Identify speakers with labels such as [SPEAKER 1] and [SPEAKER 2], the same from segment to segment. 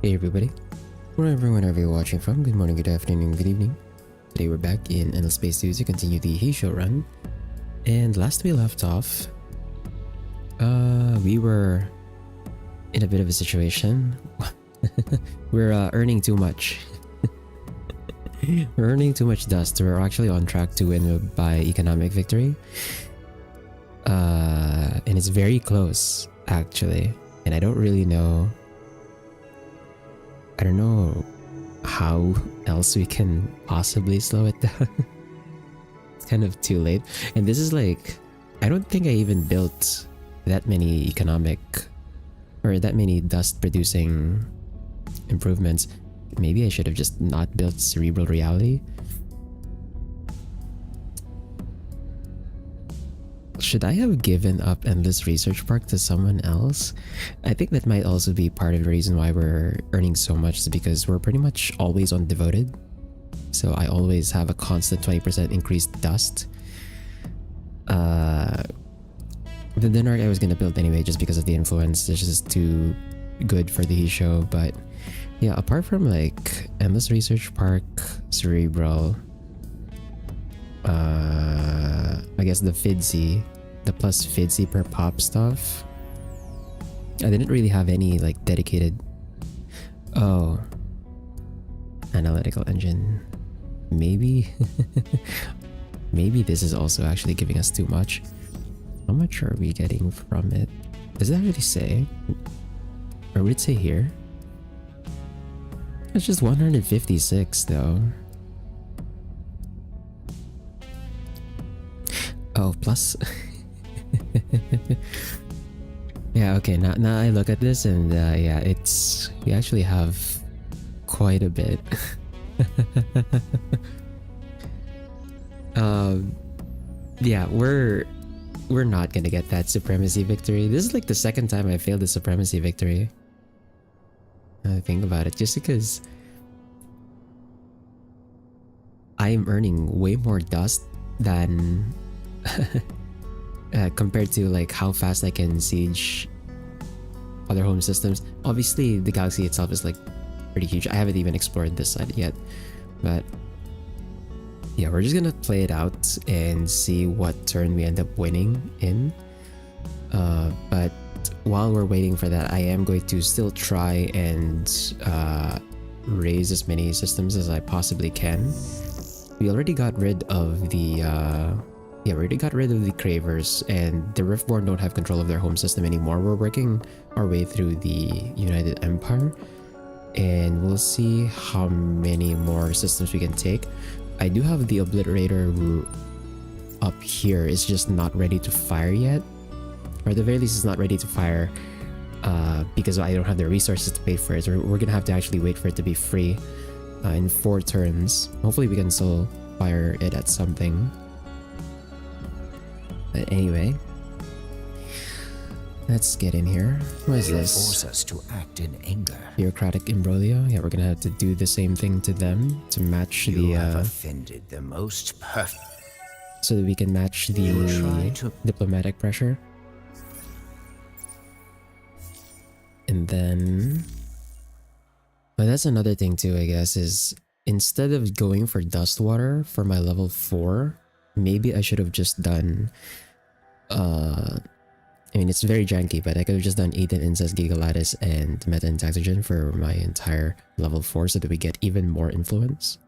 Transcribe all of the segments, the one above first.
[SPEAKER 1] Hey everybody, wherever you're watching from, good morning, good afternoon, good evening. Today we're back in Endless Space 2 to continue the Hissho run. And last we left off, we were in a bit of a situation. We're earning too much. We're earning too much dust. We're actually on track to win by economic victory. And it's very close, actually. And I don't really know... I don't know how else we can possibly slow it down. It's kind of too late. And this is like... I don't think I even built that many economic... or that many dust producing improvements. Maybe I should have just not built cerebral reality. Should I have given up Endless Research Park to someone else? I think that might also be part of the reason why we're earning so much, is because we're pretty much always on Devoted. So I always have a constant 20% increased dust. The Denark I was gonna build anyway just because of the influence. It's just too good for the Hissho. But yeah, apart from like Endless Research Park, Cerebral, I guess the Fidzy, the plus Fidzy per pop stuff, I didn't really have any like dedicated... Oh, analytical engine. Maybe maybe this is also actually giving us too much. How much are we getting from it? Does it actually say? Or would it say here? It's just 156 though. Oh, plus. Yeah, okay, now I look at this and yeah, it's... we actually have quite a bit. Yeah, we're not gonna get that supremacy victory. This is like the second time I failed the supremacy victory. I think about it, just because I'm earning way more dust than compared to like how fast I can siege other home systems. Obviously the galaxy itself is like pretty huge. I haven't even explored this side yet, but yeah, we're just gonna play it out and see what turn we end up winning in. But while we're waiting for that, I am going to still try and raise as many systems as I possibly can. We already got rid of the yeah, we already got rid of the Cravers, and the Riftborn don't have control of their home system anymore. We're working our way through the United Empire, and we'll see how many more systems we can take. I do have the Obliterator up here. It's just not ready to fire yet, or at the very least it's not ready to fire because I don't have the resources to pay for it. So we're gonna have to actually wait for it to be free in 4 turns. Hopefully we can still fire it at something. But anyway, let's get in here. What is this?
[SPEAKER 2] Force us to act in anger.
[SPEAKER 1] Bureaucratic imbroglio. Yeah, we're gonna have to do the same thing to them to match
[SPEAKER 2] You have offended the most perfect.
[SPEAKER 1] so that we can match the diplomatic pressure. And then, but that's another thing too, I guess, is instead of going for dust water for my level 4, maybe I should have just done I mean, it's very janky, but I could have just done Eden, Incest, Gigalattice, and Meta Intaxogen for my entire level 4 so that we get even more influence.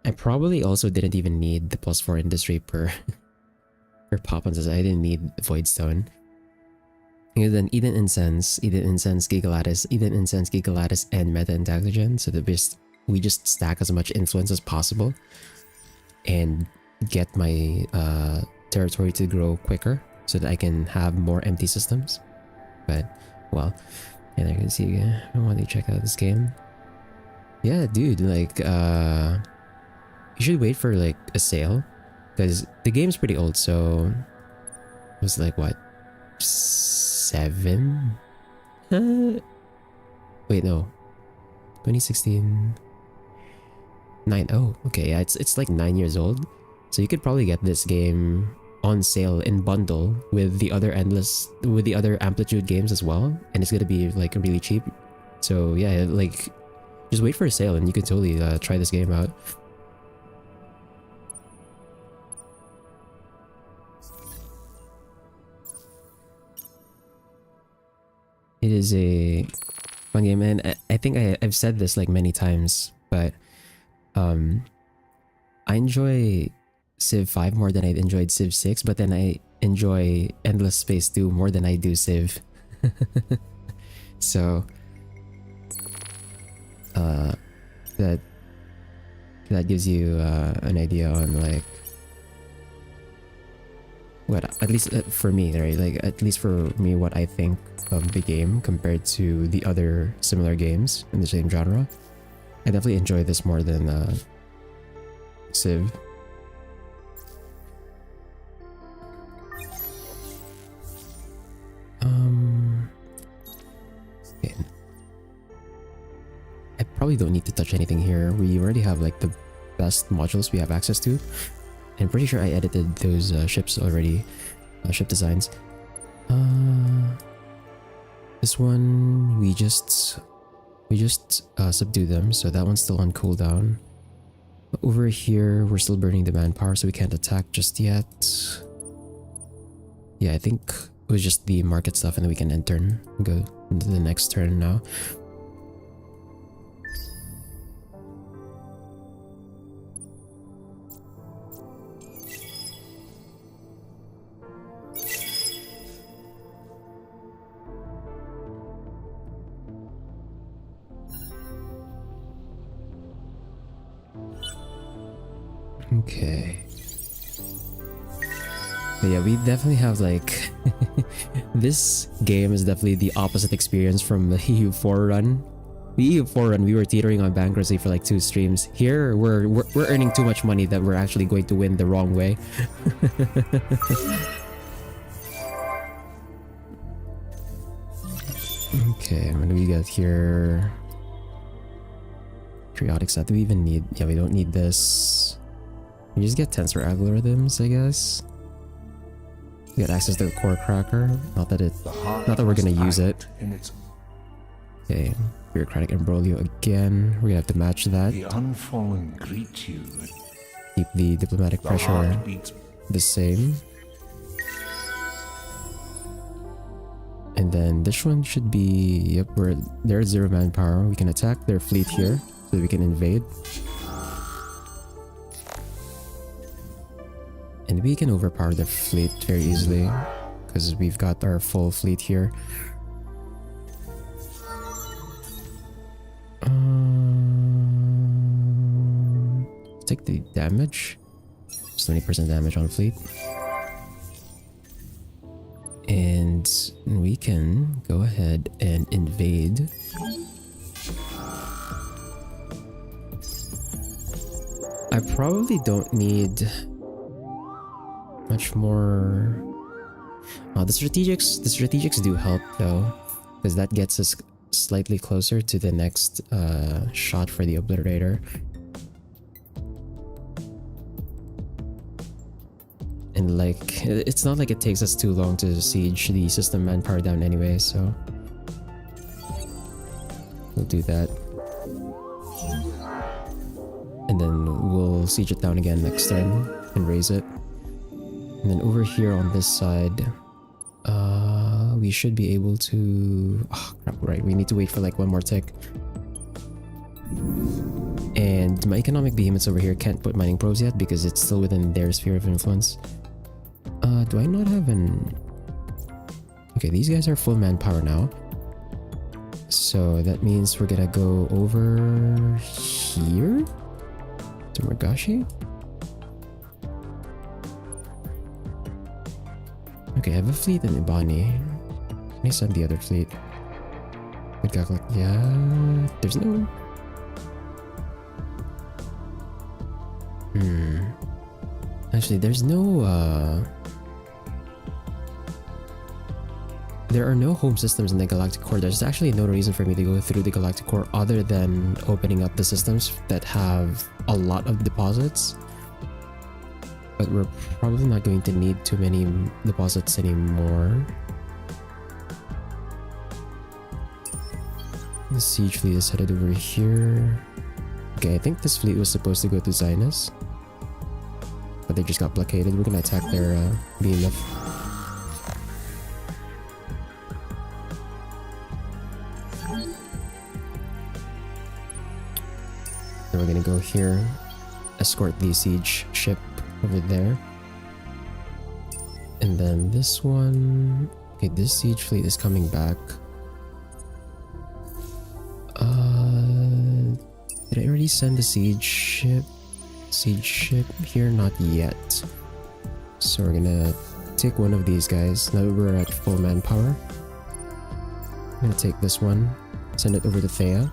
[SPEAKER 1] I probably also didn't even need the +4 industry per pop ones. I didn't need Voidstone. And then Eden Incense, Gigalattice, Eden Incense, Gigalattice, and Meta Intaxogen, so that we just stack as much influence as possible and get my territory to grow quicker so that I can have more empty systems. But well, and I can see I want to check out this game. Yeah, dude, like you should wait for like a sale, because the game's pretty old. So it was like what, 7? Wait, no, 2016. 9. Oh, okay, yeah, it's like 9 years old. So you could probably get this game on sale in bundle with the other Amplitude games as well, and it's gonna be like really cheap. So yeah, like just wait for a sale and you can totally try this game out. It is a fun game, and I think I've said this like many times, but I enjoy Civ 5 more than I enjoyed Civ 6, but then I enjoy Endless Space 2 more than I do Civ. So that gives you an idea on like what, at least for me, right? Like at least for me, what I think of the game compared to the other similar games in the same genre. I definitely enjoy this more than Civ. Okay. I probably don't need to touch anything here. We already have like the best modules we have access to. I'm pretty sure I edited those ships already, ship designs. This one we just subdued them, so that one's still on cooldown. Over here we're still burning the manpower, so we can't attack just yet. Yeah, I think it was just the market stuff, and then we can end turn and go into the next turn now. Okay. But yeah, we definitely have like this game is definitely the opposite experience from the EU4 run. The EU4 run, we were teetering on bankruptcy for like 2 streams. Here, we're earning too much money that we're actually going to win the wrong way. Okay, what do we got here? Periodic set. Do we even need? Yeah, we don't need this. We just get tensor algorithms, I guess. We get access to the core cracker. Not that we're gonna use it. Okay, bureaucratic imbroglio again. We're gonna have to match that.
[SPEAKER 3] The unfallen greet you.
[SPEAKER 1] Keep the diplomatic pressure the same. And then this one should be, yep, they're 0 manpower. We can attack their fleet here so we can invade. And we can overpower their fleet very easily because we've got our full fleet here. Take the damage. 20% damage on fleet. And we can go ahead and invade. I probably don't need much more. The strategics do help though, because that gets us slightly closer to the next shot for the obliterator. And like, it's not like it takes us too long to siege the system manpower down anyway, so we'll do that. And then we'll siege it down again next turn and raise it. And then over here on this side, we should be able to... Oh, crap, right, we need to wait for like 1 more tick. And my economic behemoths over here can't put mining probes yet because it's still within their sphere of influence. Do I not have an... Okay, these guys are full manpower now. So that means we're gonna go over here to Murgashi. Okay, I have a fleet in Ibani. Can I send the other fleet? Yeah, there's no... Actually, there's no, there are no home systems in the Galactic Core. There's actually no reason for me to go through the Galactic Core other than opening up the systems that have a lot of deposits. but we're probably not going to need too many deposits anymore. The siege fleet is headed over here. Okay, I think this fleet was supposed to go to Zinus, but they just got blockaded. We're gonna attack their behemoth. Then we're gonna go here, escort the siege ship over there, and then this one. Okay, this siege fleet is coming back. Did I already send the siege ship? Siege ship here? Not yet. So we're gonna take one of these guys. Now that we're at full manpower, I'm gonna take this one, send it over to Thea.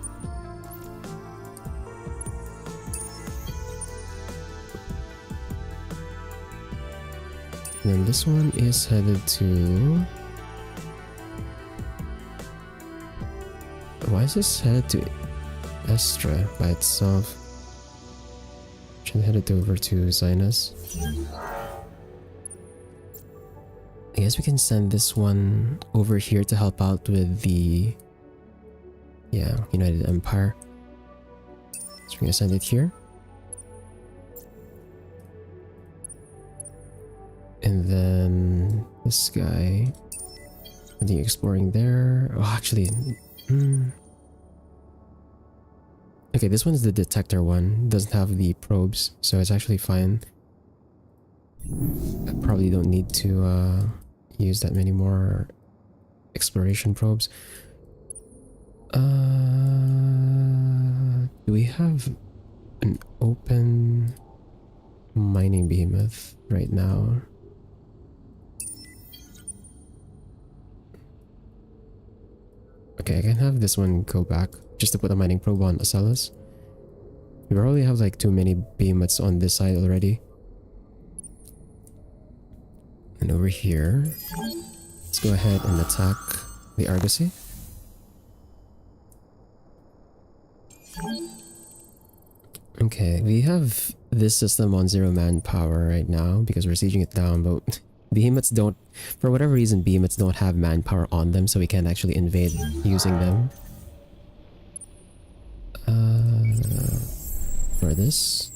[SPEAKER 1] And then this one is headed to... Why is this headed to Estra by itself? Should head it over to Zinus. I guess we can send this one over here to help out with the United Empire. So we're gonna send it here. And then this guy, continue exploring there. Oh, actually, okay, this one's the detector one. Doesn't have the probes, so it's actually fine. I probably don't need to use that many more exploration probes. Do we have an open mining behemoth right now? Okay, I can have this one go back just to put a mining probe on Ocellus. We probably have like too many behemoths on this side already. And over here, let's go ahead and attack the Argosy. Okay, we have this system on 0 manpower right now because we're sieging it down, but behemoths don't, for whatever reason, behemoths don't have manpower on them, so we can't actually invade using them. For this.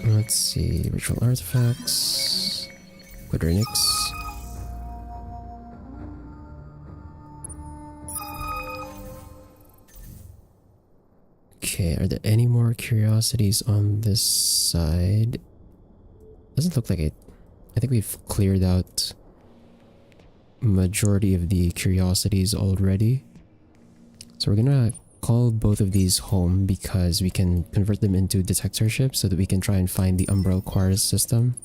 [SPEAKER 1] Let's see, ritual artifacts, quadrinics. Okay, are there any more curiosities on this side? Doesn't look like it. I think we've cleared out majority of the curiosities already. So we're gonna call both of these home because we can convert them into detector ships so that we can try and find the Umbral Quartz system.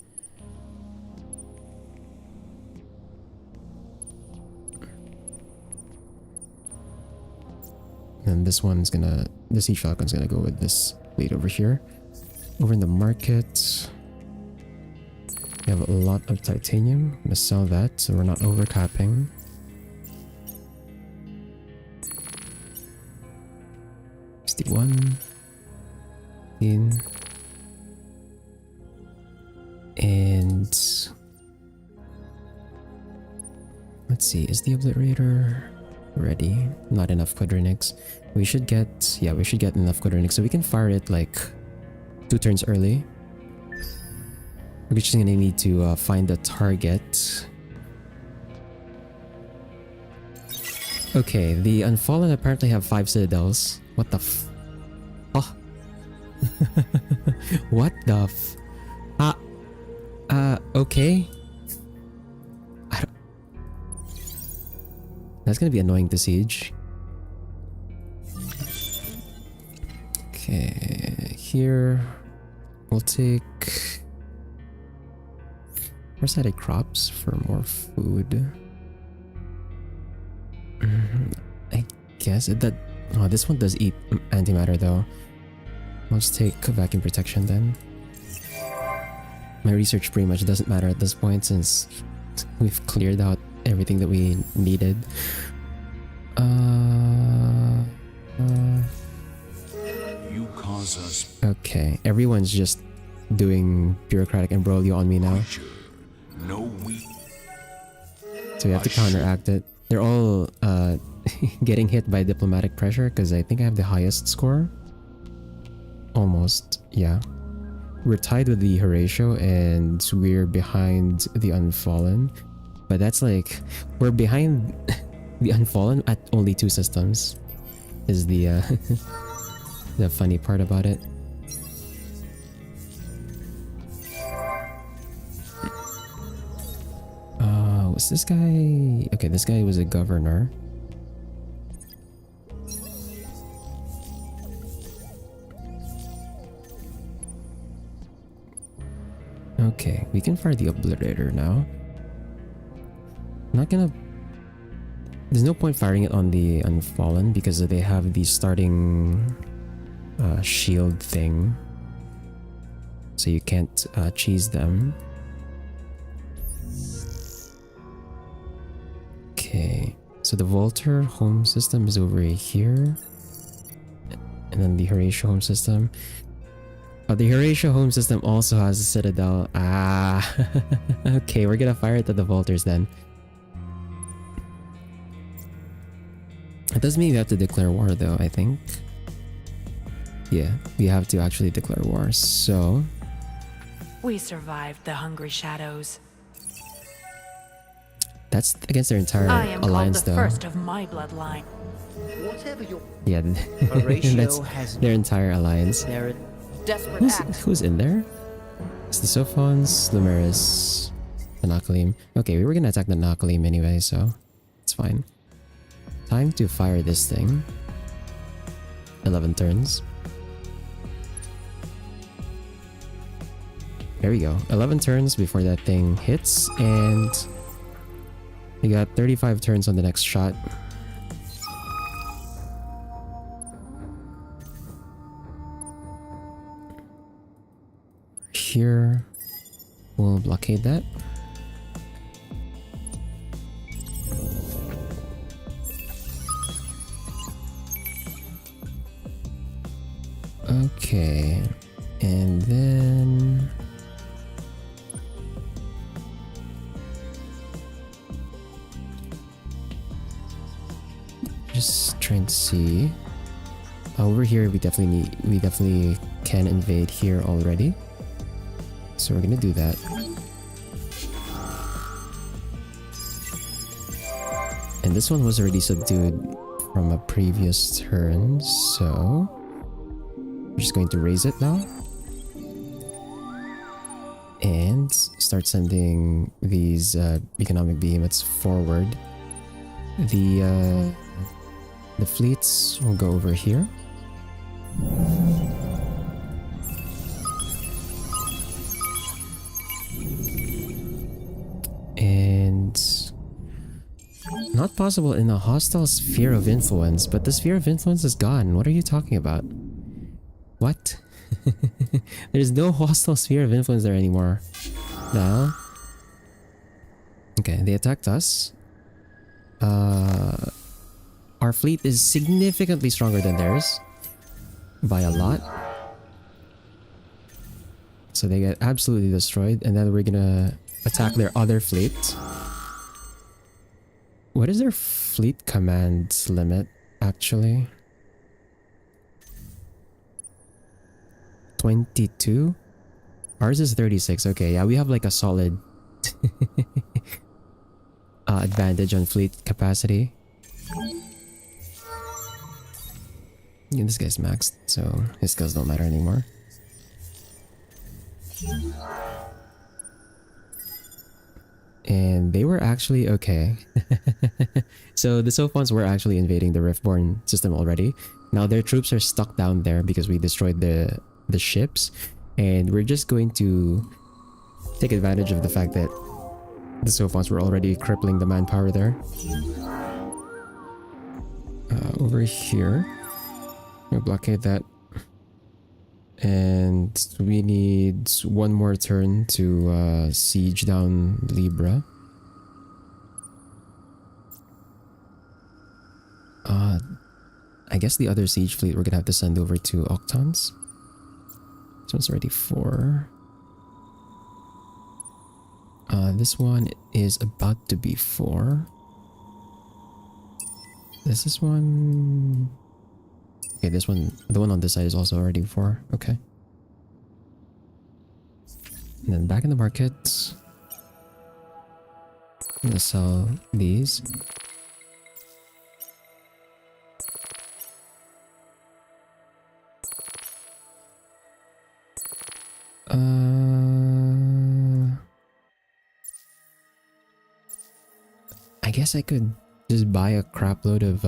[SPEAKER 1] And this one's gonna, the Siege Falcon's gonna go with this fleet over here. Over in the market, we have a lot of titanium. I'm gonna sell that so we're not overcapping. $61. And let's see, is the Obliterator ready? Not enough quadrinics. We should get, yeah, we should get enough quadrinics so we can fire it like 2 turns early. We're just gonna need to find the target. Okay, the Unfallen apparently have 5 citadels. What the f... Oh. What the f... okay. I don't... That's gonna be annoying to siege. Okay, here... We'll take... Foresighted crops for more food. I guess that... Oh, this one does eat antimatter though. I'll just take vacuum protection then. My research pretty much doesn't matter at this point since we've cleared out everything that we needed.
[SPEAKER 3] You cause us
[SPEAKER 1] Okay, everyone's just doing bureaucratic imbroglio on me now.
[SPEAKER 3] creature. No weak.
[SPEAKER 1] So we have to counteract it. They're all getting hit by diplomatic pressure because I think I have the highest score. Almost, yeah. We're tied with the Horatio and we're behind the Unfallen. But that's like, we're behind the Unfallen at only 2 systems. Is the the funny part about it. Was this guy... Okay, this guy was a governor. Okay, we can fire the Obliterator now. Not gonna... There's no point firing it on the Unfallen because they have the starting shield thing. So you can't cheese them. Okay, so the Volter home system is over here. And then the Horatio home system. Oh, the Horatio home system also has a citadel. Ah, okay, we're gonna fire it at the Volters then. It does mean we have to declare war though, I think. Yeah, we have to actually declare war, so...
[SPEAKER 4] We survived the hungry shadows.
[SPEAKER 1] That's against their entire
[SPEAKER 4] I am
[SPEAKER 1] alliance
[SPEAKER 4] called the
[SPEAKER 1] though.
[SPEAKER 4] first of my bloodline.
[SPEAKER 2] Whatever your
[SPEAKER 1] Yeah,
[SPEAKER 2] Horatio
[SPEAKER 1] that's
[SPEAKER 2] has
[SPEAKER 1] their entire alliance.
[SPEAKER 4] They're a desperate act.
[SPEAKER 1] Who's in there? It's the Sophons, Lumeris, the Nakalim. Okay, we were gonna attack the Nakalim anyway, so it's fine. Time to fire this thing. 11 turns. There we go. 11 turns before that thing hits, and we got 35 turns on the next shot. Here, we'll blockade that. Okay, and then just trying to see. Over here, we definitely can invade here already. So we're gonna do that. And this one was already subdued from a previous turn, so we're just going to raise it now. And start sending these economic behemoths forward. The fleets will go over here. And not possible in a hostile sphere of influence, but the sphere of influence is gone. What are you talking about? What? There's no hostile sphere of influence there anymore. No. Okay, they attacked us. Our fleet is significantly stronger than theirs. By a lot. So they get absolutely destroyed, and then we're gonna attack their other fleet. What is their fleet command limit, actually? 22? Ours is 36. Okay, yeah, we have like a solid advantage on fleet capacity. Yeah, this guy's maxed, so his skills don't matter anymore. And they were actually okay. So the Sophons were actually invading the Riftborn system already. Now their troops are stuck down there because we destroyed the ships, and we're just going to take advantage of the fact that the Sophons were already crippling the manpower there. Over here, we'll blockade that, and we need one more turn to siege down Libra. I guess the other siege fleet we're gonna have to send over to Octons. This one's already 4. This one is about to be 4. This is one... Okay, this one, the one on this side is also already 4. Okay. And then back in the market, I'm gonna sell these. I guess I could just buy a crap load of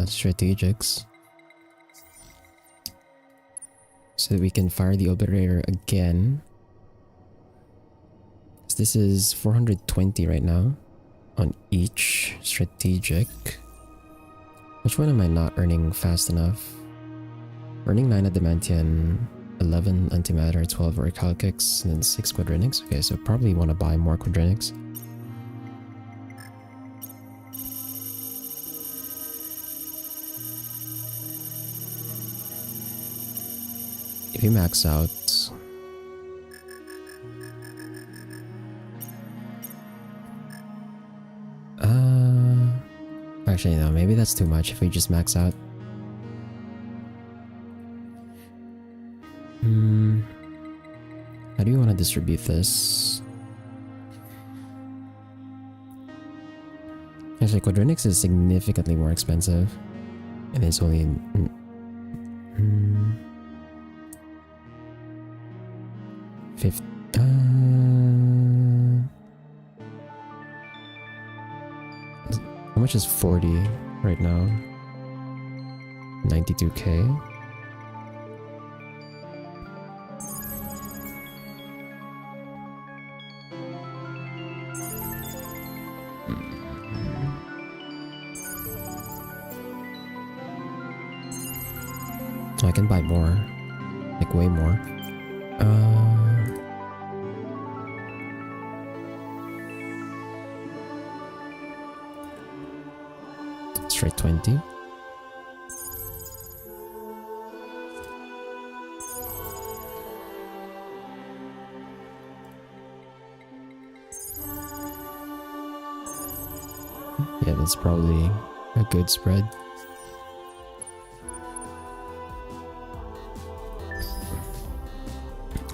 [SPEAKER 1] strategics so that we can fire the obliterator again. This is 420 right now on each strategic. Which one am I not earning fast enough? Earning 9 adamantium, 11 antimatter, 12 orichalcics, and then 6 quadrinics. Okay, so probably want to buy more quadrinics. If you max out, actually no, maybe that's too much if we just max out. How do you want to distribute this? Actually, quadrinics is significantly more expensive, and it's only how much is 40 right now? 92k. I can buy more, like way more. Straight 20. Yeah, that's probably a good spread.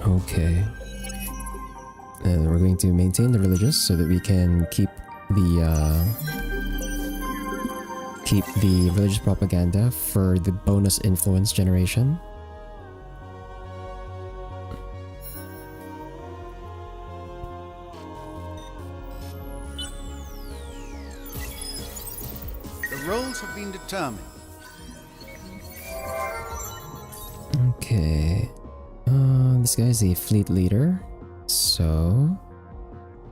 [SPEAKER 1] Okay. And we're going to maintain the religious so that we can keep the religious propaganda for the bonus influence generation.
[SPEAKER 2] The roles have been determined.
[SPEAKER 1] Okay. This guy's a fleet leader, so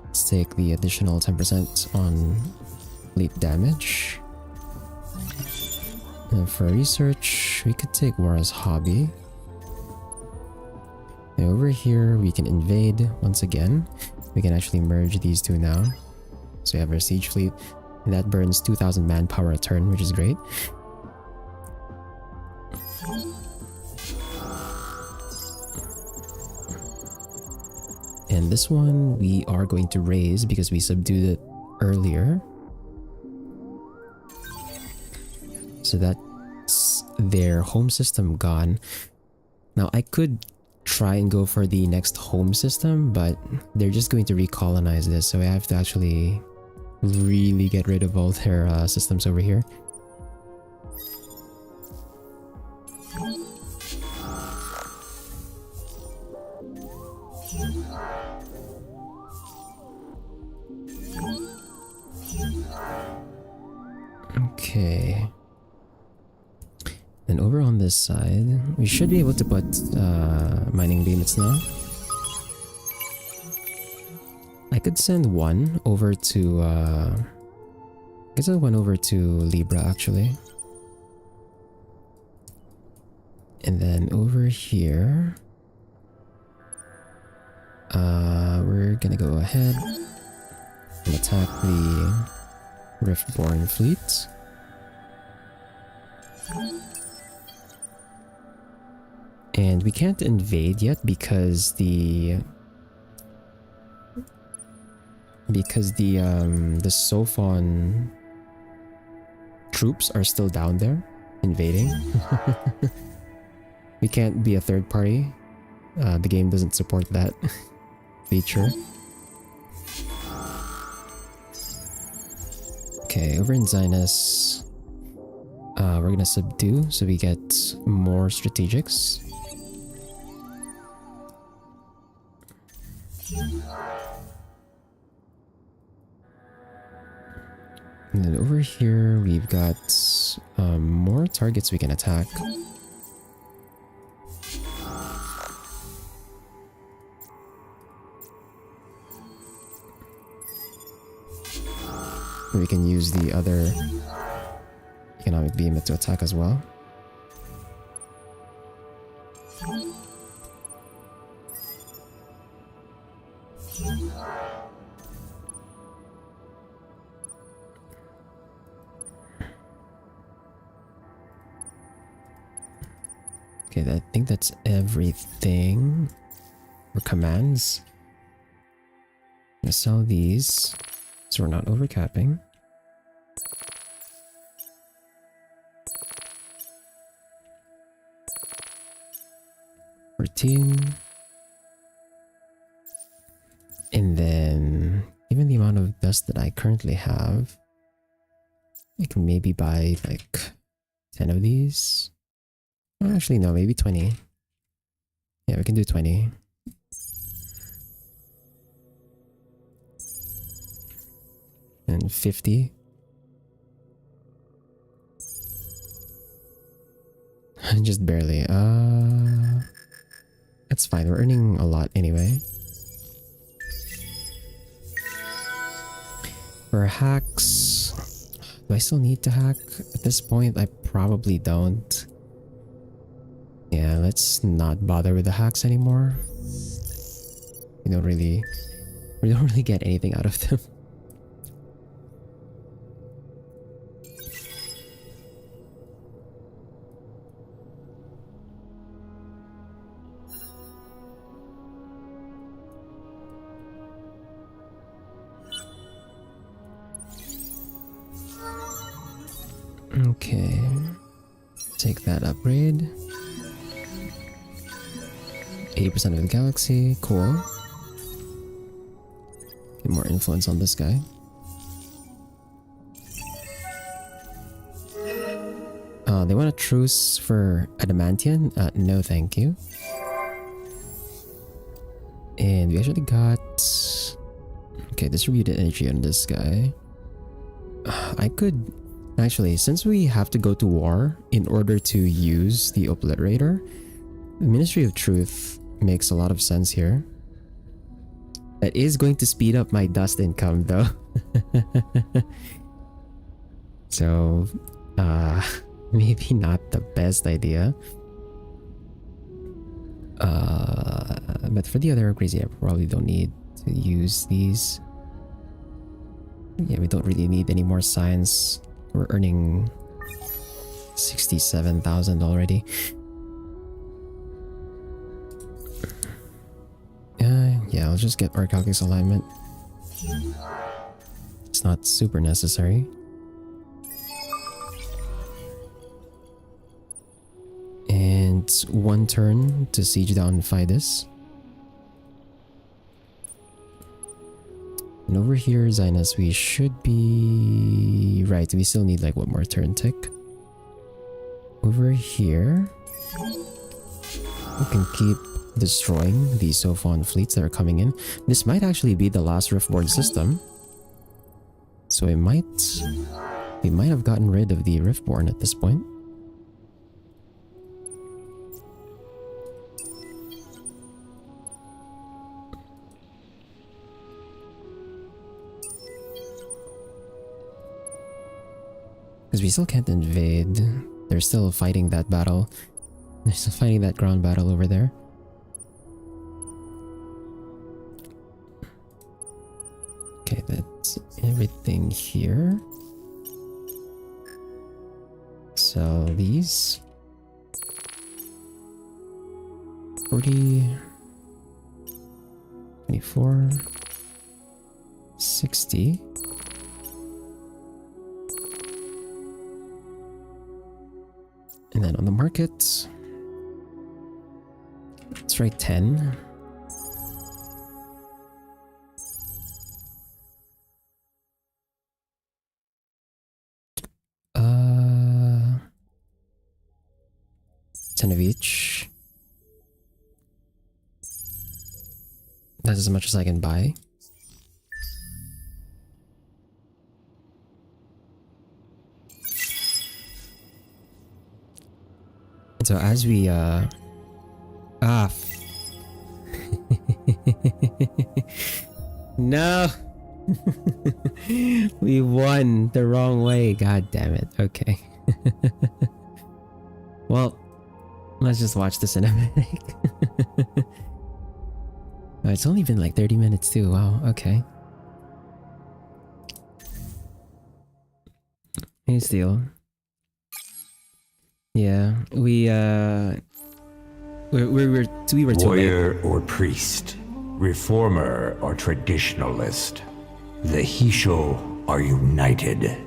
[SPEAKER 1] let's take the additional 10% on fleet damage. And for research, we could take war as hobby. And over here, we can invade once again. We can actually merge these two now. So we have our siege fleet, and that burns 2,000 manpower a turn, which is great. And this one we are going to raise because we subdued it earlier. So that's their home system gone. Now I could try and go for the next home system, but they're just going to recolonize this, so I have to actually really get rid of all their systems over here. Okay. And over on this side, we should be able to put mining beamets now. I could send one over to I could send one over to Libra actually. And then over here, we're gonna go ahead and attack the Riftborn fleet. And we can't invade yet because the Sophon troops are still down there invading. We can't be a third party. The game doesn't support that feature. Okay, over in Zinus, we're gonna subdue so we get more strategics. And then over here, we've got more targets we can attack. We can use the other economic behemoth to attack as well. Okay, I think that's everything for commands. I'm gonna sell these so we're not overcapping. And then, given the amount of dust that I currently have, I can maybe buy like 10 of these. Oh, actually, no, maybe 20. Yeah, we can do 20. And 50. Just barely. That's fine. We're earning a lot anyway. For hacks, do I still need to hack? At this point, I probably don't. Yeah, let's not bother with the hacks anymore. We don't really get anything out of them. Okay, take that upgrade. 80% of the galaxy, cool. Get more influence on this guy. They want a truce for Adamantian? No thank you. And we actually got... Okay, distributed energy on this guy. I could... Actually, since we have to go to war in order to use the Obliterator, the Ministry of Truth makes a lot of sense here. That is going to speed up my dust income though. So, maybe not the best idea. But for the other upgrades, yeah, probably don't need to use these. Yeah, we don't really need any more science. We're earning 67,000 already. Yeah, I'll just get Arcalcus alignment. It's not super necessary. And one turn to siege down Fidus. And over here, Zinus, we should be... Right, we still need like one more turn tick. Over here, we can keep destroying the Sophon fleets that are coming in. This might actually be the last Riftborn system. So we might have gotten rid of the Riftborn at this point. Because we still can't invade. They're still fighting that battle. They're still fighting that ground battle over there. Okay, that's everything here. So these. 40, 24, 60. And then on the market, let's write 10. Uh, 10 of each. That's as much as I can buy. So as we no. We won the wrong way. God damn it. Okay. Well, let's just watch the cinematic. Oh, it's only been like 30 minutes too. Wow. Okay. Hey, Steel. Yeah, we were too late.
[SPEAKER 5] Warrior or priest, reformer or traditionalist, the Hissho are united.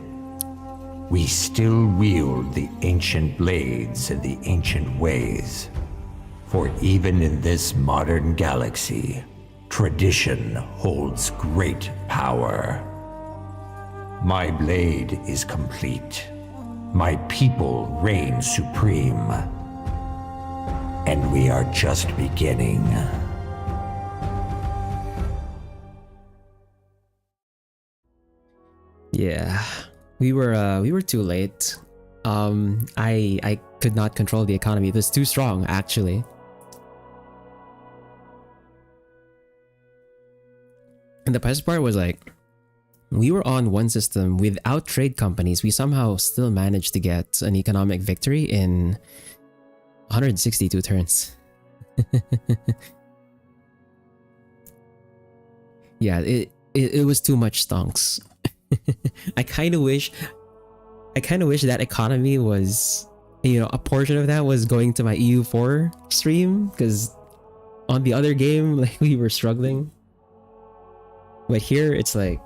[SPEAKER 5] We still wield the ancient blades and the ancient ways. For even in this modern galaxy, tradition holds great power. My blade is complete. My people reign supreme. And we are just beginning.
[SPEAKER 1] Yeah, we were too late. I could not control the economy. It was too strong, actually. And the best part was like, we were on one system without trade companies. We somehow still managed to get an economic victory in 162 turns. Yeah, it was too much stonks. I kind of wish that economy was, you know, a portion of that was going to my EU4 stream, because on the other game, like, we were struggling. But here it's like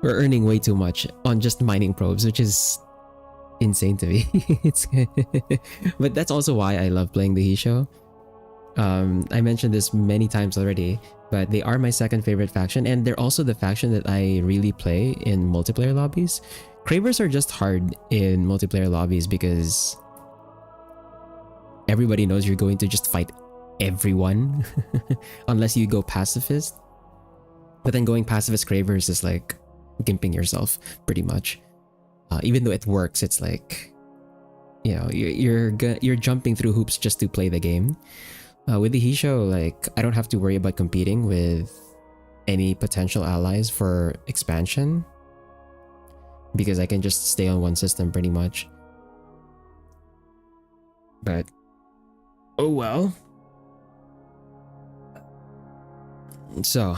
[SPEAKER 1] we're earning way too much on just mining probes, which is insane to me. But that's also why I love playing the Hissho. I mentioned this many times already, but they are my second favorite faction, and they're also the faction that I really play in multiplayer lobbies. Cravers are just hard in multiplayer lobbies because everybody knows you're going to just fight everyone unless you go pacifist. But then going pacifist Cravers is like gimping yourself pretty much. Even though it works, it's like, you know, you're jumping through hoops just to play the game. With the Hissho, like, I don't have to worry about competing with any potential allies for expansion because I can just stay on one system pretty much. But oh well. So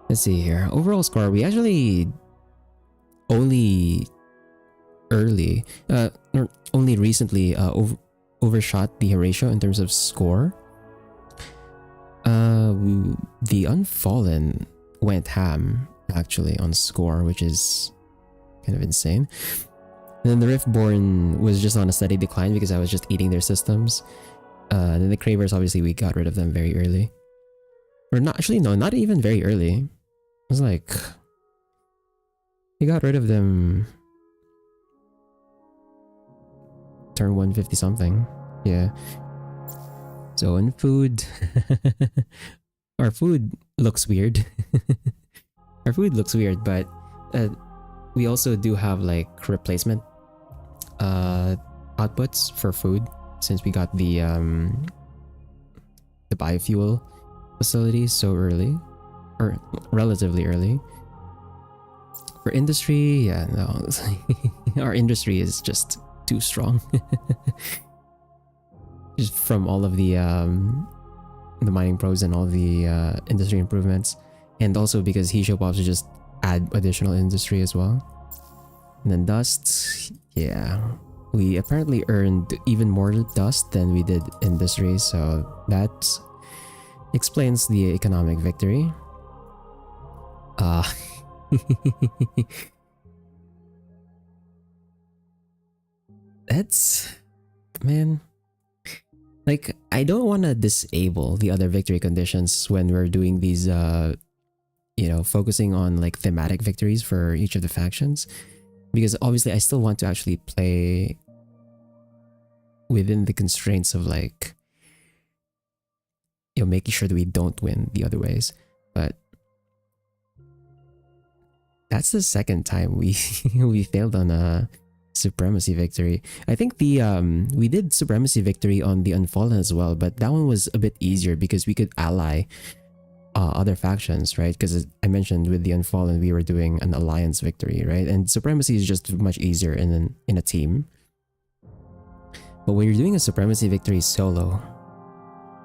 [SPEAKER 1] let's see here. Overall score, we actually only recently overshot the Horatio in terms of score. The Unfallen went ham actually on score, which is kind of insane. And then the Riftborn was just on a steady decline because I was just eating their systems. Then the Cravers, obviously we got rid of them very early. Or not, actually no, not even very early. It was like, we got rid of them turn 150 something. Yeah. So in food, our food looks weird. Our food looks weird, but we also do have like replacement outputs for food since we got the biofuel facilities so early, or relatively early. For industry, yeah, no, our industry is just too strong. Just from all of the mining probes and all the industry improvements, and also because Hissho pops will just add additional industry as well. And then dust, yeah, we apparently earned even more dust than we did industry, so that explains the economic victory. That's, man, like, I don't want to disable the other victory conditions when we're doing these focusing on like thematic victories for each of the factions, because obviously I still want to actually play within the constraints of like making sure that we don't win the other ways. But that's the second time we we failed on a supremacy victory. I think the we did supremacy victory on the Unfallen as well, but that one was a bit easier because we could ally other factions, right? Because I mentioned with the Unfallen we were doing an alliance victory, right? And supremacy is just much easier in a team. But when you're doing a supremacy victory solo,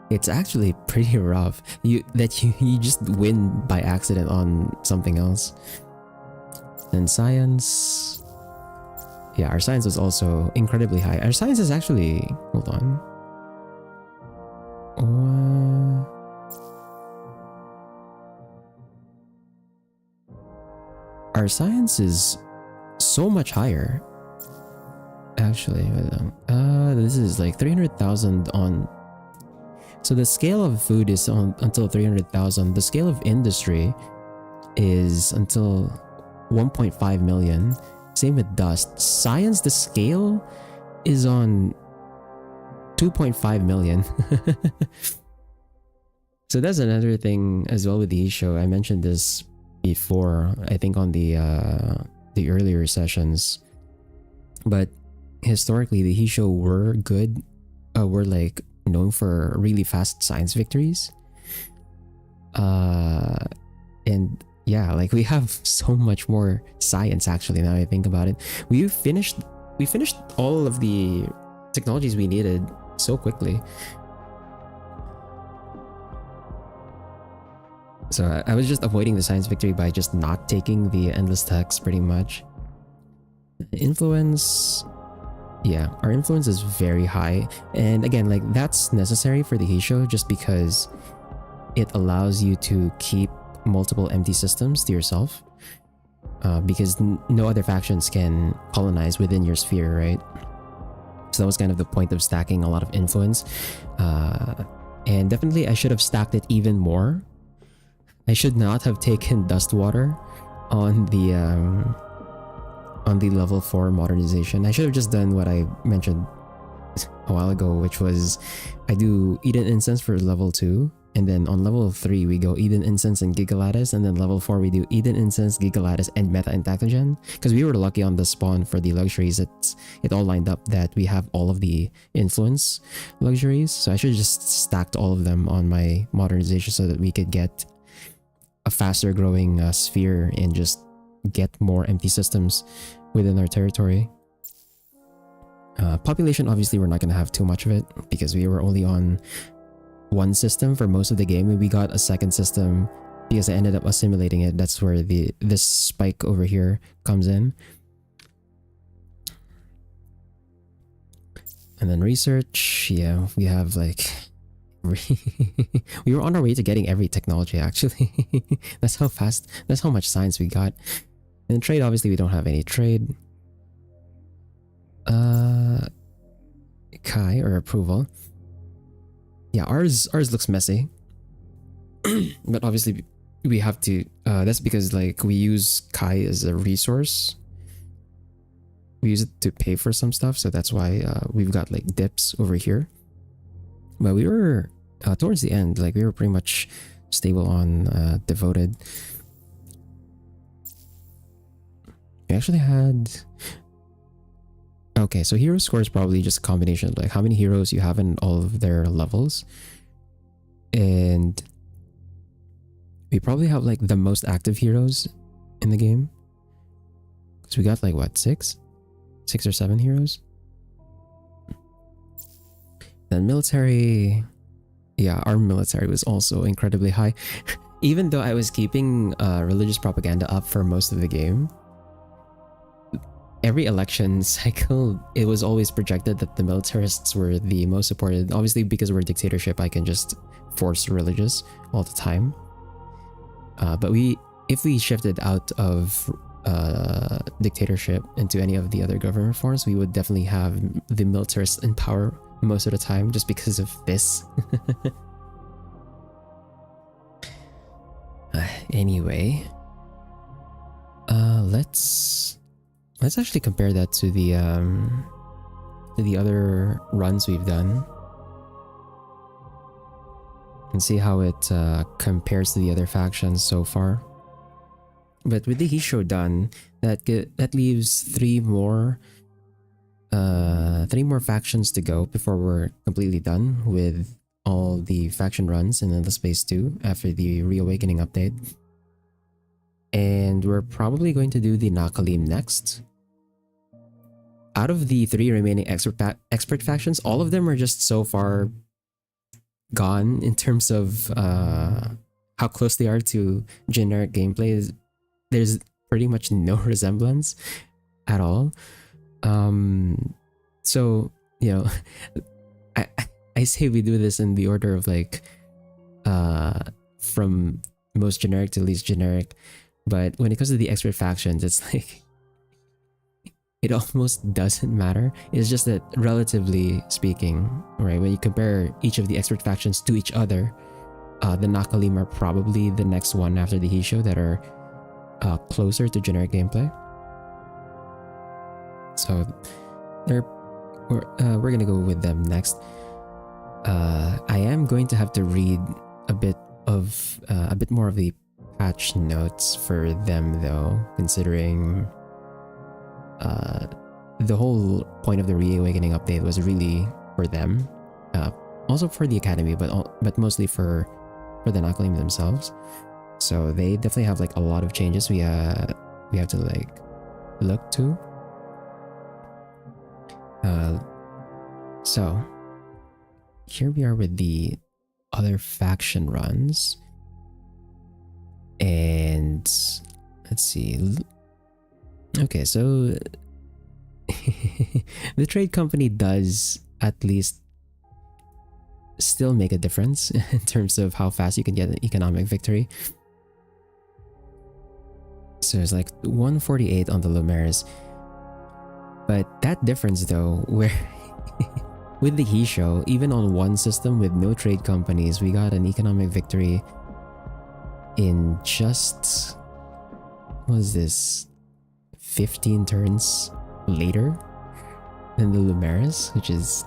[SPEAKER 1] it's actually pretty rough. You just win by accident on something else. And science, yeah, our science was also incredibly high. Our science is actually, hold on. Our science is so much higher. Actually, this is like 300,000 on. So the scale of food is on until 300,000. The scale of industry is until 1.5 million. Same with dust. Science, the scale is on 2.5 million. So that's another thing as well with the Hissho. I mentioned this before, I think on the earlier sessions, but historically the Hissho were good. Were like known for really fast science victories. And yeah, like we have so much more science actually now I think about it. We finished all of the technologies we needed so quickly. So I was just avoiding the science victory by just not taking the endless text pretty much. Influence, yeah, our influence is very high. And again, like that's necessary for the Hissho just because it allows you to keep multiple empty systems to yourself. Because no other factions can colonize within your sphere, right? So that was kind of the point of stacking a lot of influence. And definitely I should have stacked it even more. I should not have taken Dust Water on the level 4 modernization. I should have just done what I mentioned a while ago, which was I do Eden Incense for level 2, and then on level 3 we go Eden Incense and Gigalattice, and then level 4 we do Eden Incense, Gigalattice, and Meta Intactogen. Because we were lucky on the spawn for the luxuries, it all lined up that we have all of the influence luxuries. So I should have just stacked all of them on my modernization so that we could get a faster growing sphere and just get more empty systems within our territory. Population, obviously we're not going to have too much of it because we were only on one system for most of the game, and we got a second system because I ended up assimilating it. That's where this spike over here comes in. And then research, yeah, we have like we were on our way to getting every technology actually. That's how much science we got. And trade, obviously we don't have any trade. Kai or approval. Yeah, ours looks messy. But obviously we have to that's because like we use Kai as a resource. We use it to pay for some stuff, so that's why we've got like dips over here. But we were towards the end, like we were pretty much stable on devoted. We actually had, okay, so hero score is probably just a combination of like how many heroes you have in all of their levels, and we probably have like the most active heroes in the game because we got like what, 6 or 7 heroes. Then military, yeah, our military was also incredibly high. Even though I was keeping religious propaganda up for most of the game, every election cycle, it was always projected that the militarists were the most supported. Obviously, because we're a dictatorship, I can just force religious all the time. But if we shifted out of dictatorship into any of the other government forms, we would definitely have the militarists in power most of the time, just because of this. Anyway, let's actually compare that to the other runs we've done and see how it compares to the other factions so far. But with the Hissho done, that leaves three more factions to go before we're completely done with all the faction runs in Endless Space 2 after the Reawakening update. And we're probably going to do the Nakalim next. Out of the three remaining expert factions, all of them are just so far gone in terms of how close they are to generic gameplay. There's pretty much no resemblance at all. So, you know, I say we do this in the order of like from most generic to least generic. But when it comes to the expert factions, it's like it almost doesn't matter. It's just that, relatively speaking, right, when you compare each of the expert factions to each other, the Nakalim are probably the next one after the Hissho that are closer to generic gameplay. So we're gonna go with them next. I am going to have to read a bit more of the patch notes for them, though, considering the whole point of the Reawakening update was really for them, also for the academy, but mostly for the Nakalim themselves. So they definitely have like a lot of changes we have to like look to. So here we are with the other faction runs, and let's see. Okay, so the trade company does at least still make a difference in terms of how fast you can get an economic victory. So it's like 148 on the Lumeris. But that difference though, where with the Hissho, even on one system with no trade companies, we got an economic victory in just, what is this, 15 turns later than the Lumeris, which is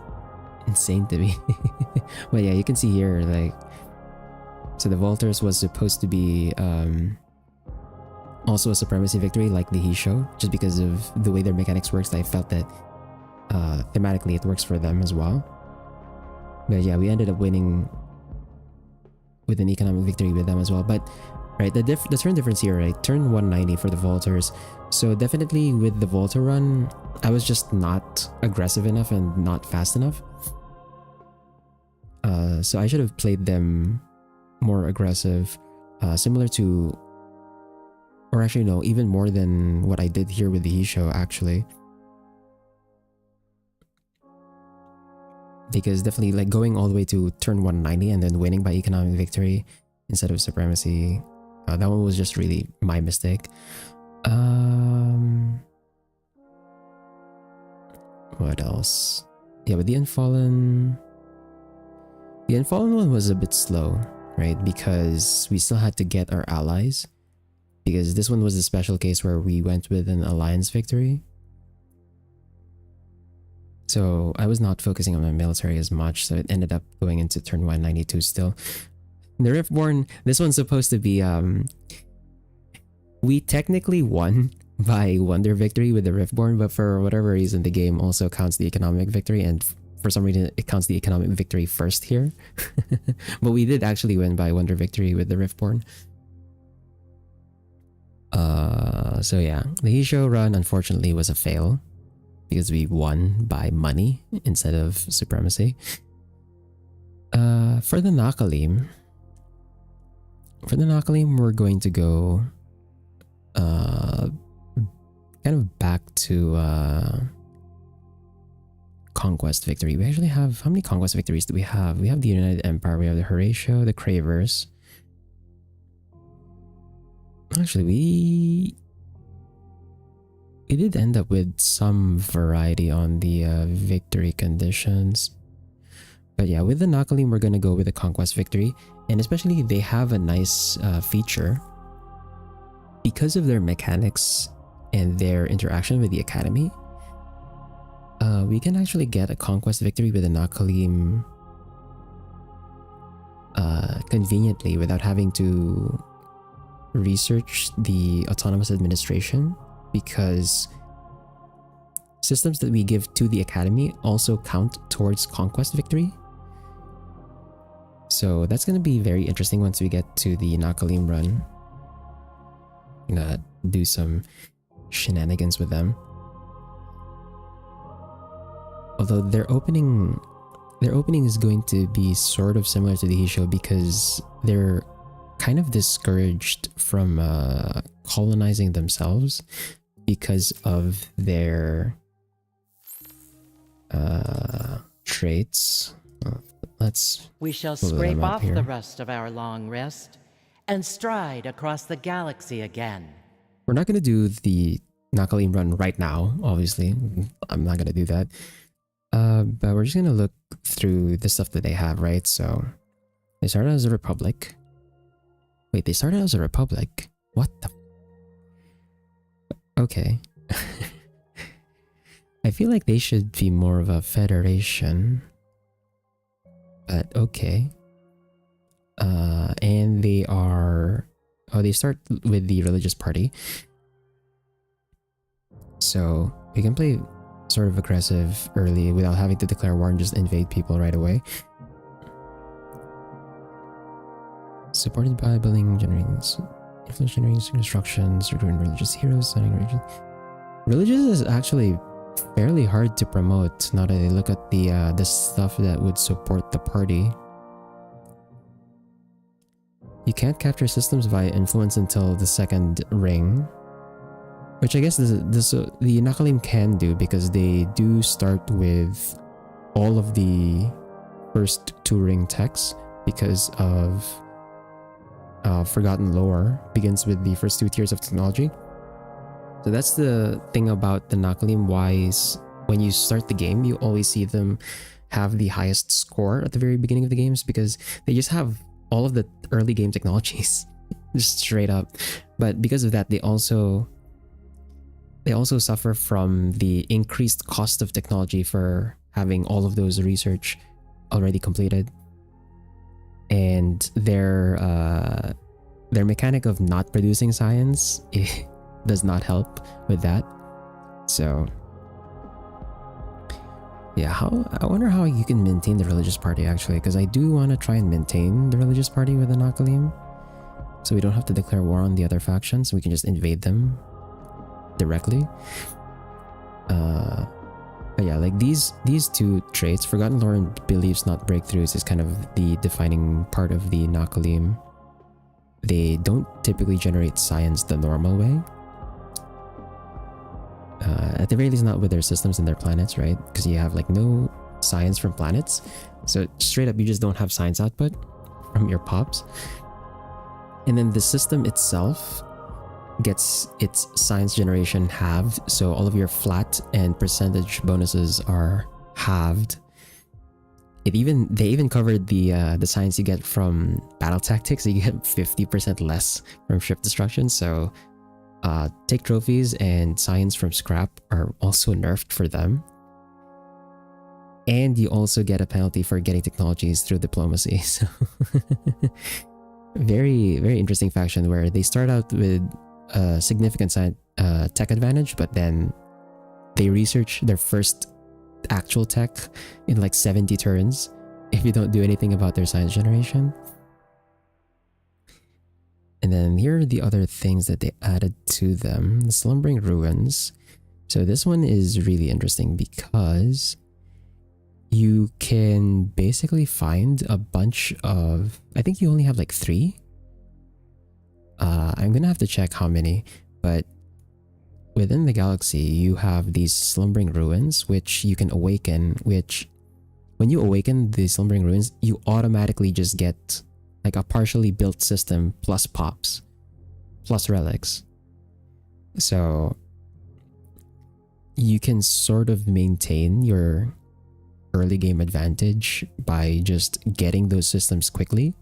[SPEAKER 1] insane to me. But yeah, you can see here, like, so the Volters was supposed to be also a supremacy victory like the Hissho, just because of the way their mechanics works. I felt that thematically it works for them as well. But yeah, we ended up winning with an economic victory with them as well. But right, the turn difference here, right, turn 190 for the Volters. So definitely with the Volter run, I was just not aggressive enough and not fast enough. So I should have played them more aggressive, similar to, or actually no, even more than what I did here with the Hissho, actually. Because definitely like going all the way to turn 190 and then winning by economic victory instead of supremacy, that one was just really my mistake. What else? Yeah, but the Unfallen one was a bit slow, right? Because we still had to get our allies. Because this one was a special case where we went with an alliance victory. So I was not focusing on my military as much, so it ended up going into turn 192 still. The Riftborn, this one's supposed to be, we technically won by Wonder Victory with the Riftborn, but for whatever reason the game also counts the economic victory, and for some reason it counts the economic victory first here. But we did actually win by Wonder Victory with the Riftborn. So yeah, the Hissho run unfortunately was a fail because we won by money instead of supremacy. For the Nakalim, we're going to go kind of back to conquest victory. We actually have, how many conquest victories do we have? We have the United Empire, we have the Horatio, the Cravers. Actually, we did end up with some variety on the victory conditions. But yeah, with the Nakalim, we're gonna go with the conquest victory. And especially, they have a nice feature. Because of their mechanics and their interaction with the Academy, we can actually get a conquest victory with the Nakalim conveniently without having to research the autonomous administration, because systems that we give to the Academy also count towards conquest victory. So that's going to be very interesting once we get to the Nakalim run. Gonna do some shenanigans with them. Although their opening is going to be sort of similar to the Hissho, because they're kind of discouraged from colonizing themselves because of their traits.
[SPEAKER 6] We shall
[SPEAKER 1] pull them
[SPEAKER 6] scrape
[SPEAKER 1] up
[SPEAKER 6] off
[SPEAKER 1] here.
[SPEAKER 6] the rust of our long rest and stride across the galaxy again.
[SPEAKER 1] We're not going to do the Nakalim run right now, obviously. I'm not going to do that. But we're just going to look through the stuff that they have, right? So, they started as a republic. Wait, they started as a republic? What the... Okay. I feel like they should be more of a federation. But okay. And they are... Oh, they start with the religious party. So, we can play sort of aggressive early without having to declare war and just invade people right away. Supported by building, generating, influence generating constructions, recruiting religious heroes, studying religion. Religious is actually fairly hard to promote now that I look at the stuff that would support the party. You can't capture systems via influence until the second ring, which I guess the Nakalim can do, because they do start with all of the first two ring techs, because of Forgotten Lore begins with the first two tiers of technology. So that's the thing about the Nakalim, why when you start the game, you always see them have the highest score at the very beginning of the games, because they just have all of the early game technologies, just straight up. But because of that, they also suffer from the increased cost of technology for having all of those research already completed. And their mechanic of not producing science does not help with that. So yeah, I wonder how you can maintain the religious party, actually, because I do want to try and maintain the religious party with the Nakalim, so we don't have to declare war on the other factions. We can just invade them directly. But yeah, like these two traits, Forgotten Lore and Beliefs Not Breakthroughs, is kind of the defining part of the Nakalim. They don't typically generate science the normal way. At the very least, not with their systems and their planets, right? Because you have like no science from planets. So straight up, you just don't have science output from your pops. And then the system itself gets its science generation halved. So all of your flat and percentage bonuses are halved. They even covered the science you get from battle tactics. You get 50% less from ship destruction. So take trophies and science from scrap are also nerfed for them. And you also get a penalty for getting technologies through diplomacy. So very, very interesting faction where they start out with a significant tech advantage, but then they research their first actual tech in like 70 turns if you don't do anything about their science generation. And then here are the other things that they added to them. The Slumbering Ruins. So this one is really interesting because you can basically find a bunch of... I think you only have like 3. I'm gonna have to check how many, but within the galaxy, you have these slumbering ruins, which you can awaken, which when you awaken the slumbering ruins, you automatically just get like a partially built system plus pops, plus relics. So you can sort of maintain your early game advantage by just getting those systems quickly.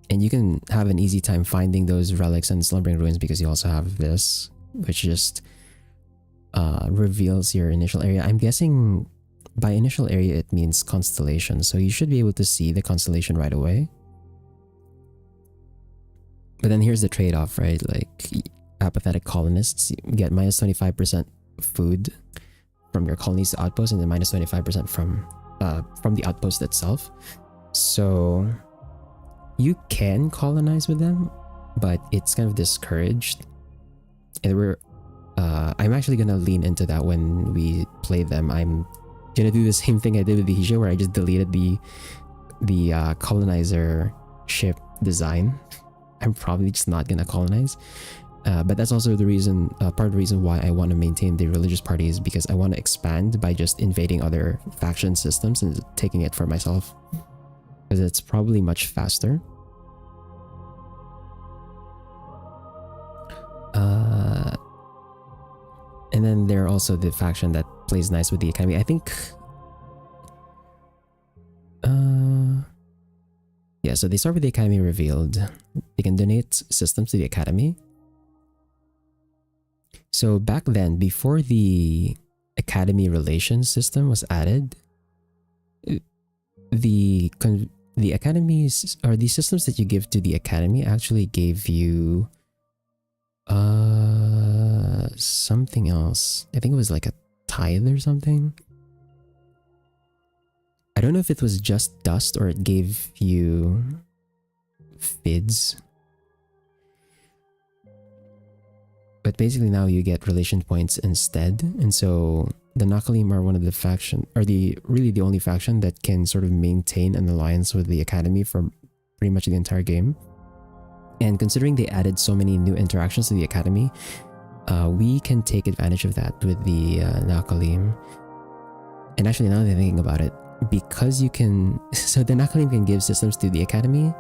[SPEAKER 1] And you can have an easy time finding those relics and slumbering ruins because you also have this, which just reveals your initial area. I'm guessing by initial area it means constellation, so you should be able to see the constellation right away. But then here's the trade-off, right? Like apathetic colonists get minus 25% food from your colony's outpost, and then minus 25% from the outpost itself. So you can colonize with them, but it's kind of discouraged. And I'm actually gonna lean into that when we play them. I'm gonna do the same thing I did with the Hissho, where I just deleted the colonizer ship design. I'm probably just not gonna colonize. But that's also the reason, part of the reason why I want to maintain the religious parties, because I want to expand by just invading other faction systems and taking it for myself, because it's probably much faster. And then they're also the faction that plays nice with the academy. I think yeah, so they start with the academy revealed. They can donate systems to the academy. So back then, before the academy relations system was added, the academies, or the systems that you give to the academy, actually gave you something else. I think it was like a tithe or something. I don't know if it was just dust or it gave you fids. But basically now you get relation points instead. And so the Nakalim are one of the faction, or really the only faction that can sort of maintain an alliance with the academy for pretty much the entire game. And considering they added so many new interactions to the academy, we can take advantage of that with the Nakalim. And actually, now that I'm thinking about it, because you can, so the Nakalim can give systems to the academy,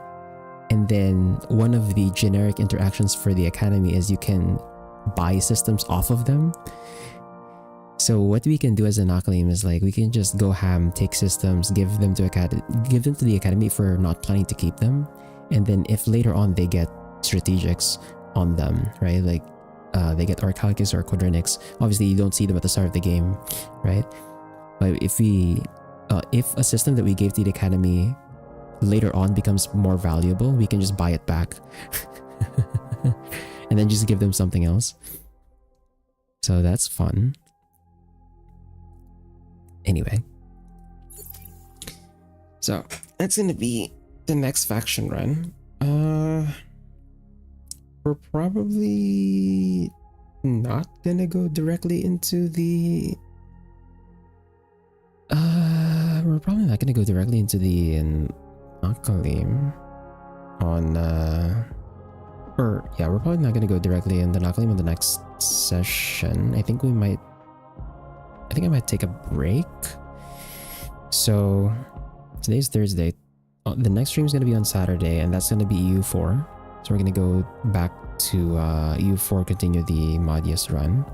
[SPEAKER 1] and then one of the generic interactions for the academy is you can buy systems off of them. So what we can do as a Nakalim is like we can just go ham, take systems, give them to the academy if we're not planning to keep them, and then if later on they get strategics on them, right? Like they get Archalicus or Quadrinix. Obviously, you don't see them at the start of the game, right? But if a system that we gave to the academy later on becomes more valuable, we can just buy it back and then just give them something else. So that's fun. Anyway, so that's gonna be the next faction run. We're probably not gonna go directly into the we're probably not gonna go directly into the Nakalim on we're probably not gonna go directly in the Nakalim on the next session. I think I might take a break. So today's Thursday. The next stream is gonna be on Saturday, and that's gonna be EU4. So we're gonna go back to EU4, continue the Madius run,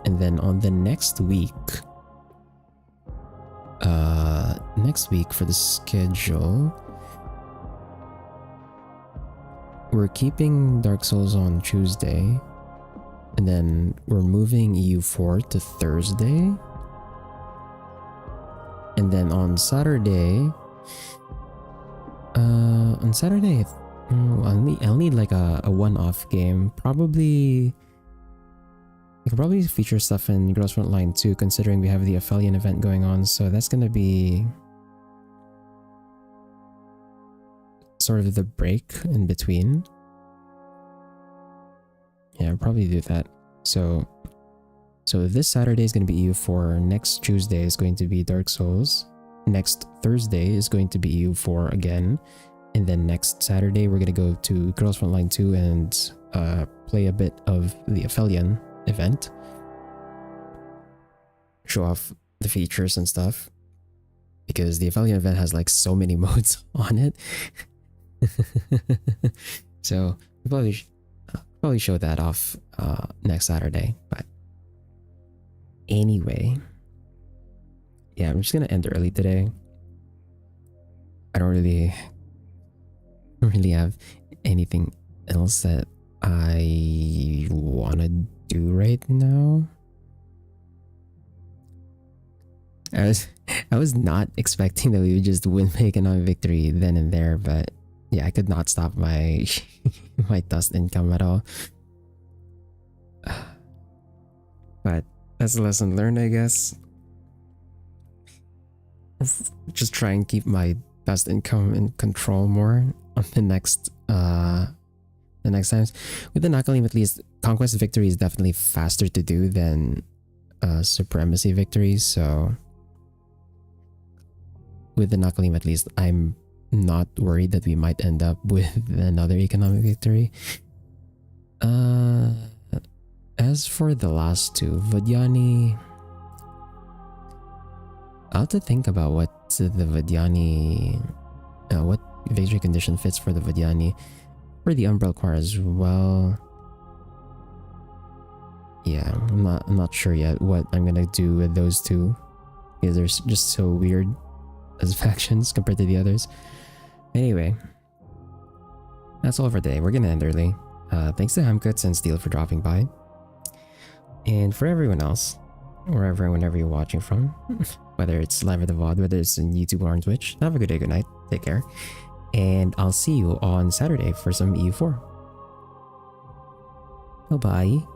[SPEAKER 1] and then on the next week for the schedule, we're keeping Dark Souls on Tuesday, and then we're moving EU4 to Thursday, and then on Saturday I'll need like a one-off game. Probably I could probably feature stuff in Girls Frontline too, considering we have the Aphelion event going on, so that's gonna be sort of the break in between. Yeah, I'll probably do that. So this Saturday is going to be EU4, next Tuesday is going to be Dark Souls, next Thursday is going to be EU4 again, And then next Saturday, we're gonna go to Girls Frontline 2 and play a bit of the Aphelion event. Show off the features and stuff. Because the Aphelion event has like so many modes on it. So we'll probably show that off next Saturday. But anyway, yeah, I'm just gonna end early today. I don't really have anything else that I want to do right now. I was not expecting that we would just win my economic victory then and there, but yeah, I could not stop my my dust income at all. But that's a lesson learned, I guess. Just try and keep my dust income in control more on the next times. With the Nakalim, at least, conquest victory is definitely faster to do than supremacy victories. So with the Nakalim, at least, I'm not worried that we might end up with another economic victory. As for the last two, Vadyani, I'll have to think about what the Vadyani, what victory condition fits for the Vadyani. For the Umbral Choir as well. Yeah, I'm not sure yet what I'm gonna do with those two, because they're just so weird as factions compared to the others. Anyway, that's all for today. We're gonna end early. Thanks to Hamkuts and Steel for dropping by. And for everyone else, wherever and whenever you're watching from, whether it's live or the VOD, whether it's on YouTube or on Twitch, have a good day, good night, take care. And I'll see you on Saturday for some EU4. Bye-bye.